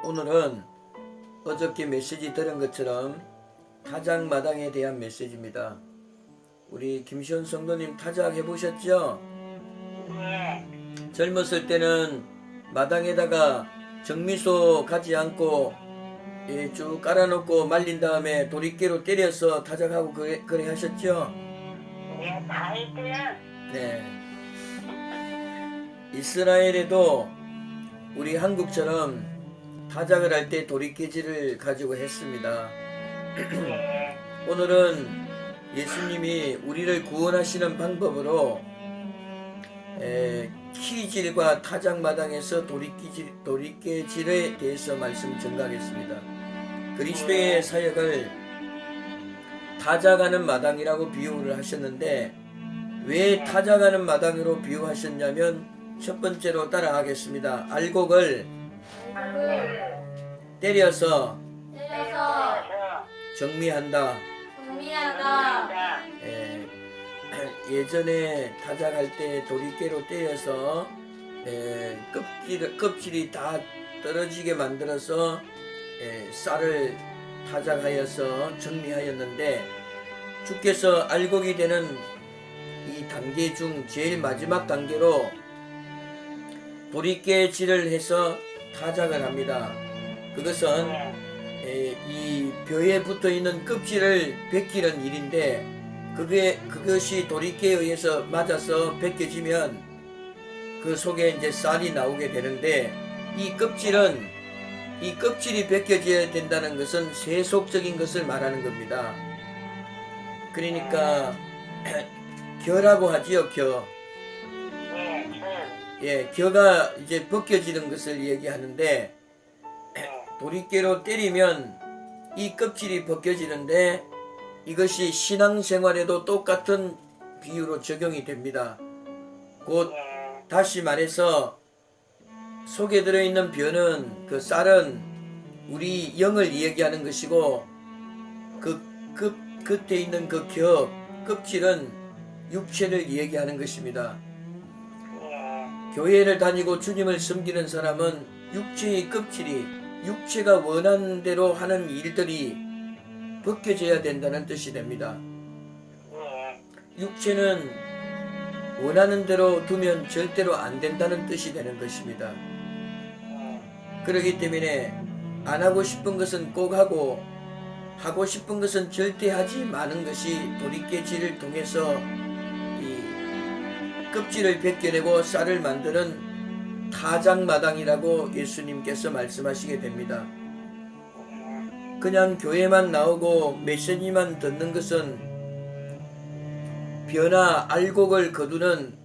오늘은 어저께 메시지 들은 것처럼 타작 마당에 대한 메시지입니다. 우리 김시원 성도님 타작 해보셨죠? 네. 젊었을 때는 마당에다가 정미소 가지 않고 쭉 깔아놓고 말린 다음에 도리깨로 때려서 타작하고 그래 하셨죠? 네, 다 했어요. 네. 이스라엘에도 우리 한국처럼 타작을 할 때 도리깨질을 가지고 했습니다. 네. 오늘은 예수님이 우리를 구원하시는 방법으로 키질과 타작마당에서 도리깨질에 대해서 말씀 전가하겠습니다. 그리스도의 사역을 타작하는 마당이라고 비유를 하셨는데 왜 타작하는 마당으로 비유하셨냐면 첫 번째로 따라하겠습니다. 알곡을 때려서 정미한다. 예전에 타작할 때 도리깨로 떼어서 껍질이 다 떨어지게 만들어서 쌀을 타작하여서 정미하였는데 주께서 알곡이 되는 이 단계 중 제일 마지막 단계로 도리깨질을 해서 타작을 합니다. 그것은 이 벼에 붙어있는 껍질을 벗기는 일인데 그것이 도리깨에 의해서 맞아서 벗겨지면 그 속에 이제 쌀이 나오게 되는데 이 껍질이 벗겨져야 된다는 것은 세속적인 것을 말하는 겁니다. 그러니까 겨라고 하지요, 겨. 겨가 이제 벗겨지는 것을 얘기하는데 도리깨로 때리면 이 껍질이 벗겨지는데 이것이 신앙생활에도 똑같은 비유로 적용이 됩니다. 곧 다시 말해서 속에 들어있는 벼는 그 쌀은 우리 영을 얘기하는 것이고 그 겉에 있는 그 껍질은 육체를 얘기하는 것입니다. 교회를 다니고 주님을 섬기는 사람은 육체의 껍질이 육체가 원하는 대로 하는 일들이 벗겨져야 된다는 뜻이 됩니다. 육체는 원하는 대로 두면 절대로 안 된다는 뜻이 되는 것입니다. 그렇기 때문에 안 하고 싶은 것은 꼭 하고 하고 싶은 것은 절대 하지 마는 것이 도리깨질을 통해서 이 껍질을 벗겨내고 쌀을 만드는 타작마당이라고 예수님께서 말씀하시게 됩니다. 그냥 교회만 나오고 메시지만 듣는 것은 벼나 알곡을 거두는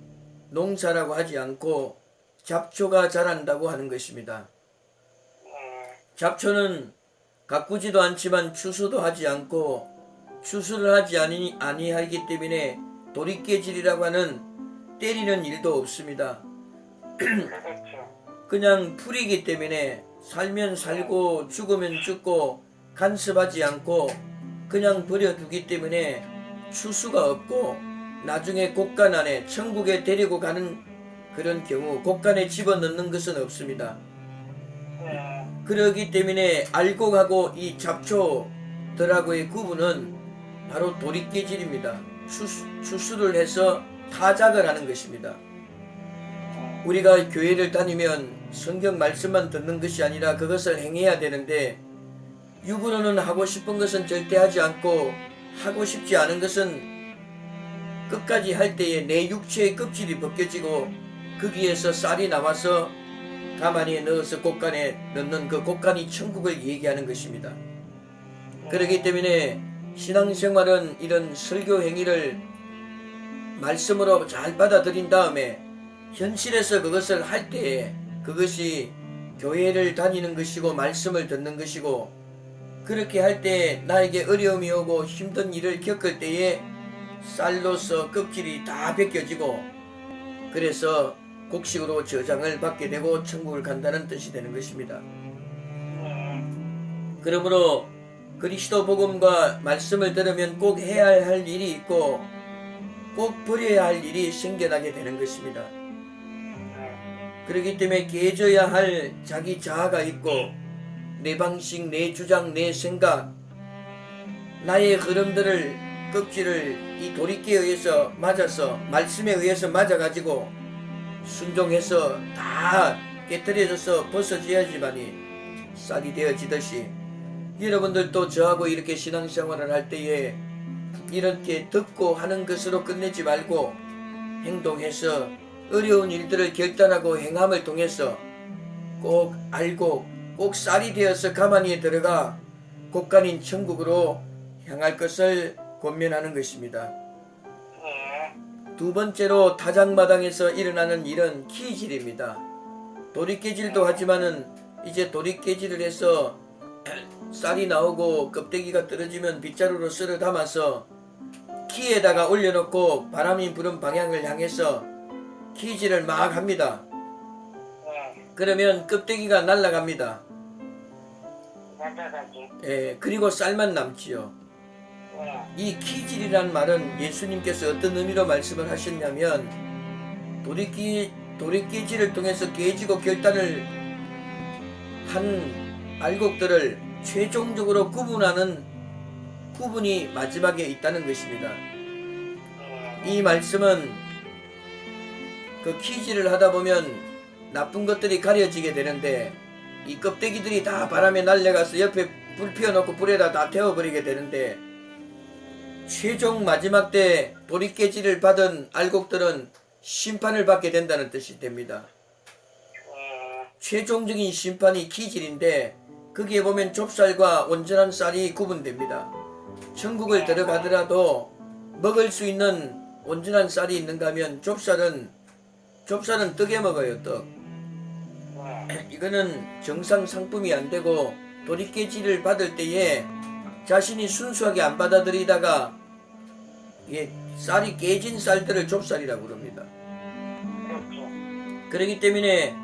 농사라고 하지 않고 잡초가 자란다고 하는 것입니다. 잡초는 가꾸지도 않지만 추수도 하지 않고 추수를 하지 아니하기 때문에 도리깨질이라고 하는 때리는 일도 없습니다. 그냥 풀이기 때문에 살면 살고 죽으면 죽고 간섭하지 않고 그냥 버려두기 때문에 추수가 없고 나중에 곡간 안에 천국에 데리고 가는 그런 경우 곡간에 집어넣는 것은 없습니다. 그러기 때문에 알곡하고 이 잡초들하고의 구분은 바로 도리깨질입니다. 추수를 해서 타작을 하는 것입니다. 우리가 교회를 다니면 성경 말씀만 듣는 것이 아니라 그것을 행해야 되는데 육으로는 하고 싶은 것은 절대 하지 않고 하고 싶지 않은 것은 끝까지 할 때에 내 육체의 껍질이 벗겨지고 거기에서 쌀이 나와서 가마니에 넣어서 곡간에 넣는 그 곡간이 천국을 얘기하는 것입니다. 그렇기 때문에 신앙생활은 이런 설교 행위를 말씀으로 잘 받아들인 다음에 현실에서 그것을 할 때에 그것이 교회를 다니는 것이고 말씀을 듣는 것이고 그렇게 할 때 나에게 어려움이 오고 힘든 일을 겪을 때에 쌀로서 껍질이 다 벗겨지고 그래서 곡식으로 저장을 받게 되고 천국을 간다는 뜻이 되는 것입니다. 그러므로 그리스도 복음과 말씀을 들으면 꼭 해야 할 일이 있고 꼭 버려야 할 일이 생겨나게 되는 것입니다. 그렇기 때문에 깨져야 할 자기 자아가 있고 내 방식, 내 주장, 내 생각, 나의 흐름들을 껍질을 이 도리끼에 의해서 맞아서 말씀에 의해서 맞아가지고 순종해서 다 깨뜨려져서 벗어져야지만이 쌀이 되어지듯이 여러분들도 저하고 이렇게 신앙생활을 할 때에 이렇게 듣고 하는 것으로 끝내지 말고 행동해서 어려운 일들을 결단하고 행함을 통해서 꼭 알고 꼭 쌀이 되어서 가만히에 들어가 곳간인 천국으로 향할 것을 권면하는 것입니다. 예. 두 번째로 타작마당에서 일어나는 일은 키질입니다. 도리깨질도 하지만은 이제 도리깨질을 해서 쌀이 나오고 껍데기가 떨어지면 빗자루로 썰어 담아서 키에다가 올려놓고 바람이 부는 방향을 향해서 키질을 막 합니다. 예. 그러면 껍데기가 날아갑니다. 나가지. 예, 그리고 쌀만 남지요. 예. 이 키질이란 말은 예수님께서 어떤 의미로 말씀을 하셨냐면 도리깨질을 통해서 깨지고 결단을 한 알곡들을 최종적으로 구분이 마지막에 있다는 것입니다. 이 말씀은 그 키질을 하다 보면 나쁜 것들이 가려지게 되는데 이 껍데기들이 다 바람에 날려가서 옆에 불 피워놓고 불에다 다 태워버리게 되는데 최종 마지막 때 도리깨질을 받은 알곡들은 심판을 받게 된다는 뜻이 됩니다. 최종적인 심판이 키질인데 거기에 보면 좁쌀과 온전한 쌀이 구분됩니다. 천국을 들어가더라도 먹을 수 있는 온전한 쌀이 있는가 하면 좁쌀은 떡에 먹어요. 떡. 이거는 정상 상품이 안 되고 도리깨질을 받을 때에 자신이 순수하게 안 받아들이다가 쌀이 깨진 쌀들을 좁쌀이라고 그럽니다. 그렇기 때문에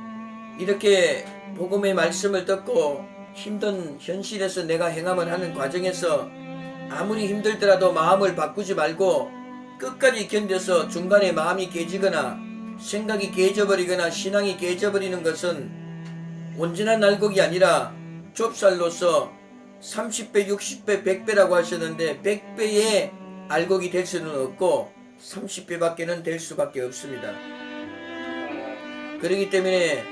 이렇게 복음의 말씀을 듣고 힘든 현실에서 내가 행함을 하는 과정에서 아무리 힘들더라도 마음을 바꾸지 말고 끝까지 견뎌서 중간에 마음이 깨지거나 생각이 깨져버리거나 신앙이 깨져버리는 것은 온전한 알곡이 아니라 좁쌀로서 30배, 60배, 100배라고 하셨는데 100배의 알곡이 될 수는 없고 30배밖에는 될 수밖에 없습니다. 그렇기 때문에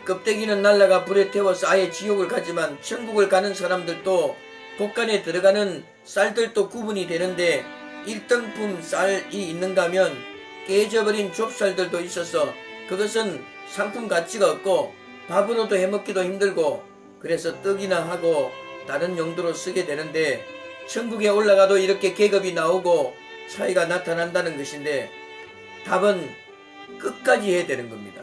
껍데기는 날라가 불에 태워서 아예 지옥을 가지만 천국을 가는 사람들도 곳간에 들어가는 쌀들도 구분이 되는데 1등품 쌀이 있는가 하면 깨져버린 좁쌀들도 있어서 그것은 상품 가치가 없고 밥으로도 해먹기도 힘들고 그래서 떡이나 하고 다른 용도로 쓰게 되는데 천국에 올라가도 이렇게 계급이 나오고 차이가 나타난다는 것인데 답은 끝까지 해야 되는 겁니다.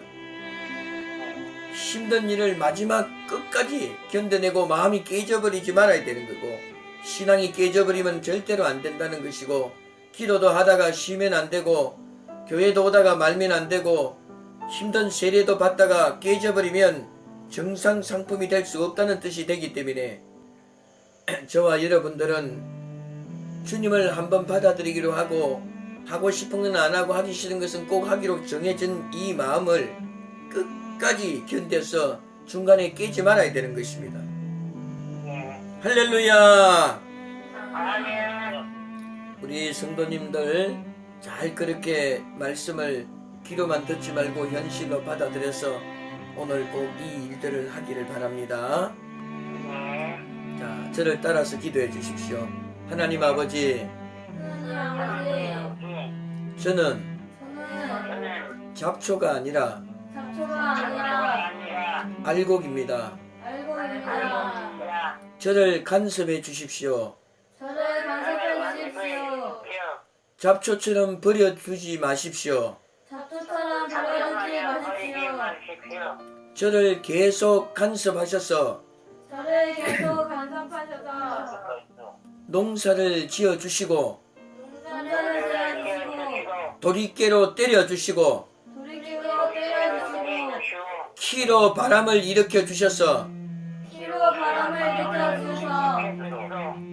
힘든 일을 마지막 끝까지 견뎌내고 마음이 깨져버리지 말아야 되는 거고 신앙이 깨져버리면 절대로 안 된다는 것이고 기도도 하다가 쉬면 안 되고 교회도 오다가 말면 안 되고 힘든 세례도 받다가 깨져버리면 정상 상품이 될 수 없다는 뜻이 되기 때문에 저와 여러분들은 주님을 한번 받아들이기로 하고 싶은 건 안 하고 하기 싫은 것은 꼭 하기로 정해진 이 마음을 끝까지 견뎌서 중간에 깨지 말아야 되는 것입니다. 할렐루야. 우리 성도님들 잘 그렇게 말씀을 귀로만 듣지 말고 현실로 받아들여서 오늘 꼭 이 일들을 하기를 바랍니다. 자, 저를 따라서 기도해 주십시오. 하나님 아버지, 저는 잡초가 아니라 알곡입니다. 저를 간섭해 주십시오. 잡초처럼 버려두지 마십시오. 저를 계속 간섭하셔서 농사를 지어주시고 도리깨로 때려주시고 키로 바람을 일으켜 주셔서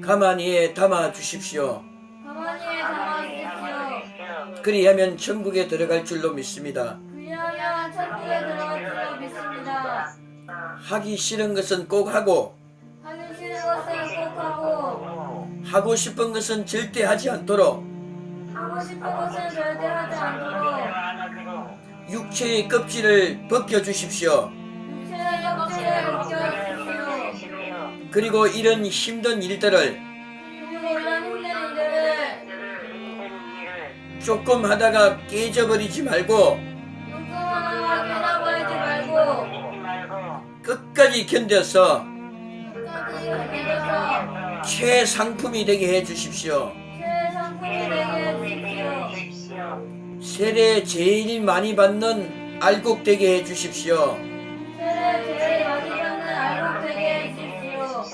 가만히에 담아 주십시오. 그리하면 천국에 들어갈 줄로 믿습니다. 하기 싫은 것은 꼭 하고 하고 싶은 것은 절대 하지 않도록 하고 싶은 것은 절대 하지 않도록 육체의 껍질을 벗겨주십시오. 육체의 껍질을 벗겨주십시오. 그리고 이런 힘든 일들을 그리고 이런 힘든 일들을 조금 하다가 깨져버리지 말고 조금 하나가 깨져버리지 말고 끝까지 견뎌서 끝까지 견뎌서 최상품이 되게 해주십시오. 최상품이 되게 해주십시오. 세례 제일 많이 받는 알곡 되게 해주십시오. 세례 제일 많이 받는 알곡 되게 해주십시오.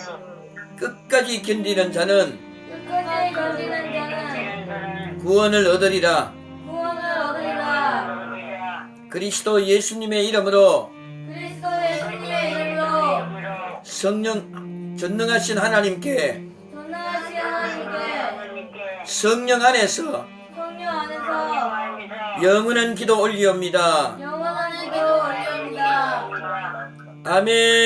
끝까지 견디는 자는 끝까지 견디는 자는 구원을 얻으리라. 구원을 얻으리라. 그리스도 예수님의 이름으로 그리스도 예수님의 이름으로 성령 전능하신 하나님께 전능하신 하나님께 성령 안에서 성령 안에서 영원한 기도 올리옵니다. 영원한 기도 올리옵니다. 아멘.